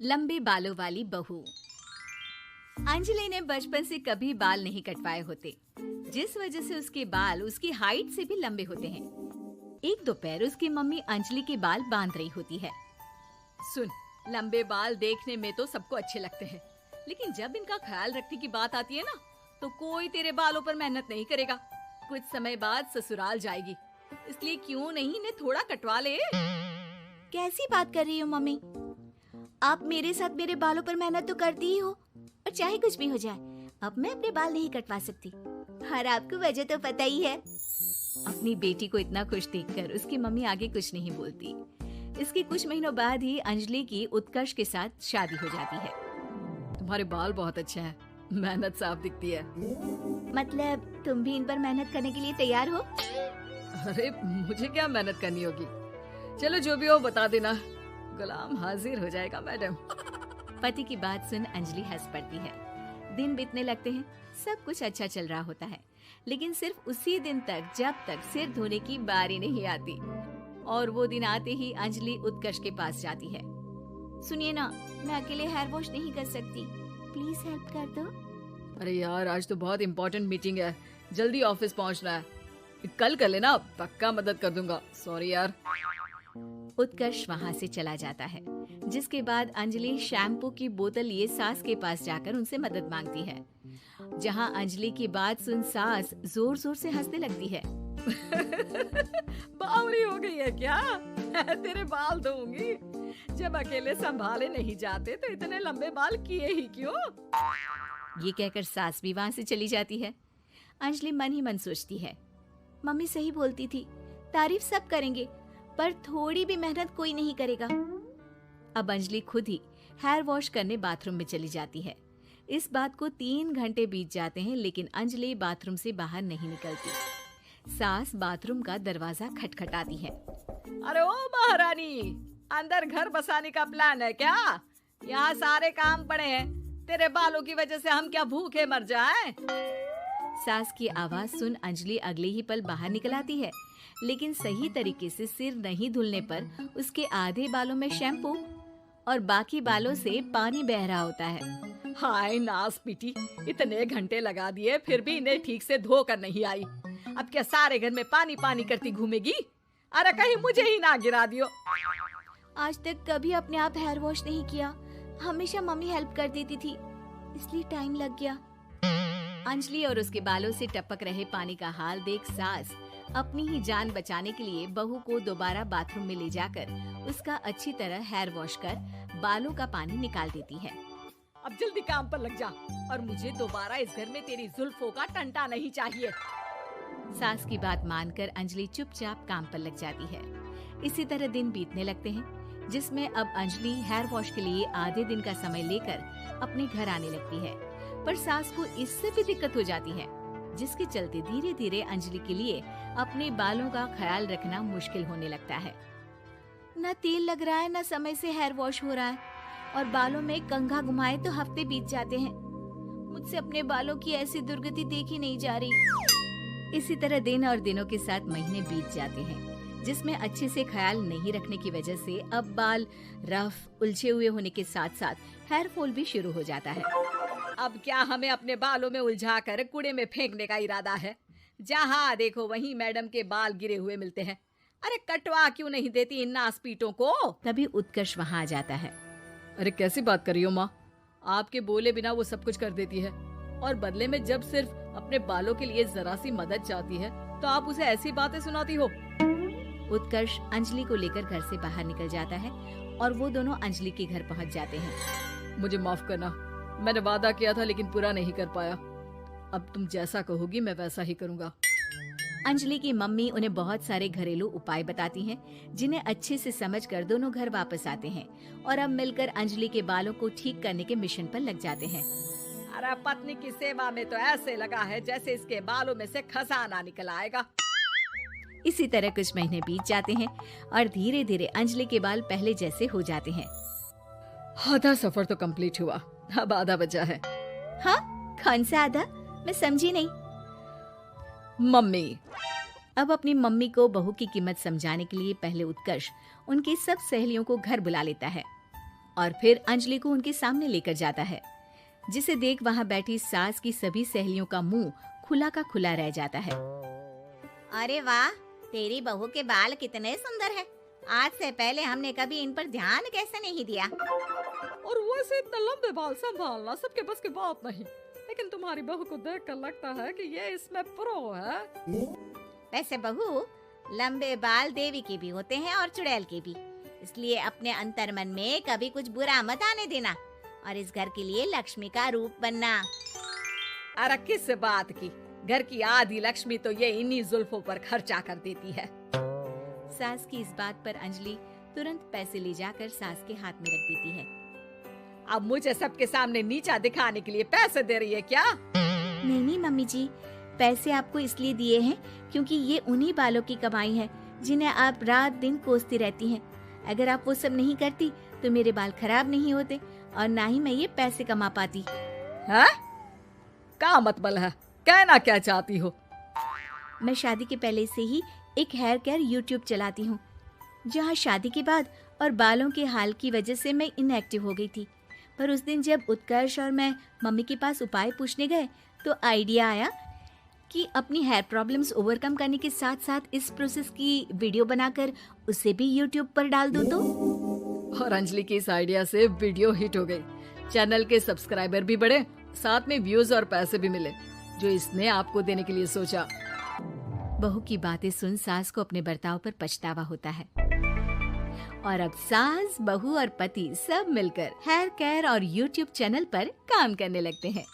लंबे बालों वाली बहू। अंजलि ने बचपन से कभी बाल नहीं कटवाए होते, जिस वजह से उसके बाल उसकी हाइट से भी लंबे होते हैं। एक दोपहर उसकी मम्मी अंजलि के बाल बांध रही होती है। सुन, लंबे बाल देखने में तो सबको अच्छे लगते हैं, लेकिन जब इनका ख्याल रखने की बात आती है ना, तो कोई तेरे बालों पर मेहनत नहीं करेगा। कुछ समय बाद ससुराल जाएगी, इसलिए क्यों नहीं इन्हें थोड़ा कटवा ले। कैसी बात कर रही हो मम्मी? आप मेरे साथ मेरे बालों पर मेहनत तो करती ही हो, और चाहे कुछ भी हो जाए, अब मैं अपने बाल नहीं कटवा सकती। और आपको वजह तो पता ही है। अपनी बेटी को इतना खुश देखकर उसकी मम्मी आगे कुछ नहीं बोलती। इसके कुछ महीनों बाद ही अंजलि की उत्कर्ष के साथ शादी हो जाती है। तुम्हारे बाल बहुत अच्छे हैं, मेहनत साफ दिखती है। मतलब तुम भी इन पर मेहनत करने के लिए तैयार हो? अरे मुझे क्या मेहनत करनी होगी, चलो जो भी हो बता देना, गुलाम हाजिर हो जाएगा मैडम। पति की बात सुन अंजलि हंस पड़ती है। दिन बीतने लगते हैं, सब कुछ अच्छा चल रहा होता है, लेकिन सिर्फ उसी दिन तक जब तक सिर धोने की बारी नहीं आती। और वो दिन आते ही अंजलि उत्कर्ष के पास जाती है। सुनिए ना, मैं अकेले हेयर वॉश नहीं कर सकती, प्लीज हेल्प कर दो। अरे यार, आज तो बहुत इम्पोर्टेंट मीटिंग है, जल्दी ऑफिस पहुंचना है, कल कर लेना, पक्का मदद कर दूंगा। सॉरी यार। उत्कर्ष वहाँ से चला जाता है, जिसके बाद अंजलि शैम्पू की बोतल लिए सास के पास जाकर उनसे मदद मांगती है। जहाँ अंजलि की बात सुन सास जोर जोर से हंसने लगती है। बावरी हो गई है क्या? तेरे बाल धोऊंगी, जब अकेले संभाले नहीं जाते तो इतने लंबे बाल किए ही क्यों? ये कहकर सास भी वहाँ से चली जाती है। अंजलि मन ही मन सोचती है, मम्मी सही बोलती थी, तारीफ सब करेंगे, पर थोड़ी भी मेहनत कोई नहीं करेगा। अब अंजलि खुद ही हेयर वॉश करने बाथरूम में चली जाती है। इस बात को 3 घंटे बीत जाते हैं, लेकिन अंजलि बाथरूम से बाहर नहीं निकलती। सास बाथरूम का दरवाजा खटखटाती है। अरे ओ महारानी, अंदर घर बसाने का प्लान है क्या? यहाँ सारे काम पड़े हैं, तेरे बालों की वजह से हम क्या भूखे मर जाएं? सास की आवाज सुन अंजलि अगले ही पल बाहर निकल आती है, लेकिन सही तरीके से सिर नहीं धुलने पर उसके आधे बालों में शैम्पू और बाकी बालों से पानी बह रहा होता है। हाय नास पीटी, इतने घंटे लगा दिए फिर भी इन्हें ठीक से धो कर नहीं आई। अब क्या सारे घर में पानी पानी करती घूमेगी? अरे कहीं मुझे ही ना गिरा दियो। आज तक कभी अपने आप हेयर वॉश नहीं किया, हमेशा मम्मी हेल्प कर देती थी, इसलिए टाइम लग गया। अंजलि और उसके बालों से टपक रहे पानी का हाल देख सास अपनी ही जान बचाने के लिए बहू को दोबारा बाथरूम में ले जाकर उसका अच्छी तरह हेयर वॉश कर बालों का पानी निकाल देती है। अब जल्दी काम पर लग जा, और मुझे दोबारा इस घर में तेरी जुल्फों का टंटा नहीं चाहिए। सास की बात मानकर अंजलि चुपचाप काम पर लग जाती है। इसी तरह दिन बीतने लगते हैं, जिसमें अब अंजलि हेयर वॉश के लिए आधे दिन का समय लेकर अपने घर आने लगती है, पर सास को इससे भी दिक्कत हो जाती है, जिसके चलते धीरे धीरे अंजलि के लिए अपने बालों का ख्याल रखना मुश्किल होने लगता है। न तेल लग रहा है, न समय से हेयर वॉश हो रहा है, और बालों में कंघा घुमाए तो हफ्ते बीत जाते हैं। मुझसे अपने बालों की ऐसी दुर्गति देखी नहीं जा रही। इसी तरह दिन और दिनों के साथ महीने बीत जाते हैं, जिसमें अच्छे से ख्याल नहीं रखने की वजह से अब बाल रफ उलझे हुए होने के साथ साथ हेयर फॉल भी शुरू हो जाता है। अब क्या हमें अपने बालों में उलझा कर कूड़े में फेंकने का इरादा है? जहाँ देखो वहीं मैडम के बाल गिरे हुए मिलते हैं। अरे कटवा क्यों नहीं देती इन नासपीटों को? तभी उत्कर्ष वहाँ आ जाता है। अरे कैसी बात कर रही हो माँ, आपके बोले बिना वो सब कुछ कर देती है, और बदले में जब सिर्फ अपने बालों के लिए जरा सी मदद चाहती है तो आप उसे ऐसी बातें सुनाती हो। उत्कर्ष अंजलि को लेकर घर से बाहर निकल जाता है और वो दोनों अंजलि के घर पहुँच जाते हैं। मुझे माफ करना, मैंने वादा किया था लेकिन पूरा नहीं कर पाया। अब तुम जैसा कहोगी मैं वैसा ही करूँगा। अंजलि की मम्मी उन्हें बहुत सारे घरेलू उपाय बताती हैं, जिन्हें अच्छे से समझकर दोनों घर वापस आते हैं और अब मिलकर अंजलि के बालों को ठीक करने के मिशन पर लग जाते हैं। अरे पत्नी की सेवा में तो ऐसे लगा है जैसे इसके बालों में से खजाना निकल आएगा। इसी तरह कुछ महीने बीत जाते हैं और धीरे धीरे अंजलि के बाल पहले जैसे हो जाते हैं। आधा सफर तो कंप्लीट हुआ, अब आधा बचा है। हाँ, कौन सा आधा? मैं समझी नहीं। मम्मी। अब अपनी मम्मी को बहू की कीमत समझाने के लिए पहले उत्कर्ष उनकी सब सहेलियों को घर बुला लेता है। और फिर अंजलि को उनके सामने लेकर जाता है, जिसे देख वहाँ बैठी सास की सभी सहेलियों का मुंह खुला का खुला रह जाता है। अरे वाह, तेरी बहू के बाल कितने सुंदर हैं। आज से पहले हमने कभी इन पर ध्यान कैसे नहीं दिया। और वैसे इतने लंबे बाल संभालना सबके बस की बात नहीं, लेकिन तुम्हारी बहू को देखकर लगता है कि ये इसमें प्रो है। वैसे बहू, लंबे बाल देवी के भी होते हैं और चुड़ैल के भी, इसलिए अपने अंतर्मन में कभी कुछ बुरा मत आने देना और इस घर के लिए लक्ष्मी का रूप बनना। अरे किस बात की, घर की आधी लक्ष्मी तो ये इन्हीं जुल्फों पर खर्चा कर देती है। सास की इस बात पर अंजलि तुरंत पैसे ले जाकर सास के हाथ में रख देती है। अब मुझे सबके सामने नीचा दिखाने के लिए पैसे दे रही है क्या? नहीं नहीं मम्मी जी, पैसे आपको इसलिए दिए हैं क्योंकि ये उन्हीं बालों की कमाई है जिन्हें आप रात दिन कोसती रहती हैं। अगर आप वो सब नहीं करती तो मेरे बाल खराब नहीं होते और ना ही मैं ये पैसे कमा पाती। है? क्या मतलब है? कहना क्या चाहती हो? मैं शादी के पहले से ही एक हेयर केयर यूट्यूब चलाती हूँ, जहाँ शादी के बाद और बालों के हाल की वजह से मैं इनएक्टिव हो गई थी। पर उस दिन जब उत्कर्ष और मैं मम्मी के पास उपाय पूछने गए तो आइडिया आया कि अपनी हेयर प्रॉब्लम्स ओवरकम करने के साथ साथ इस प्रोसेस की वीडियो बनाकर उसे भी यूट्यूब पर डाल दूँ तो। और अंजलि की इस आइडिया से वीडियो हिट हो गई, चैनल के सब्सक्राइबर भी बढ़े, साथ में व्यूज और पैसे भी मिले जो इसने आपको देने के लिए सोचा। बहू की बातें सुन सास को अपने बर्ताव पर पछतावा होता है और अब सास, बहू और पति सब मिलकर हेयर केयर और यूट्यूब चैनल पर काम करने लगते हैं।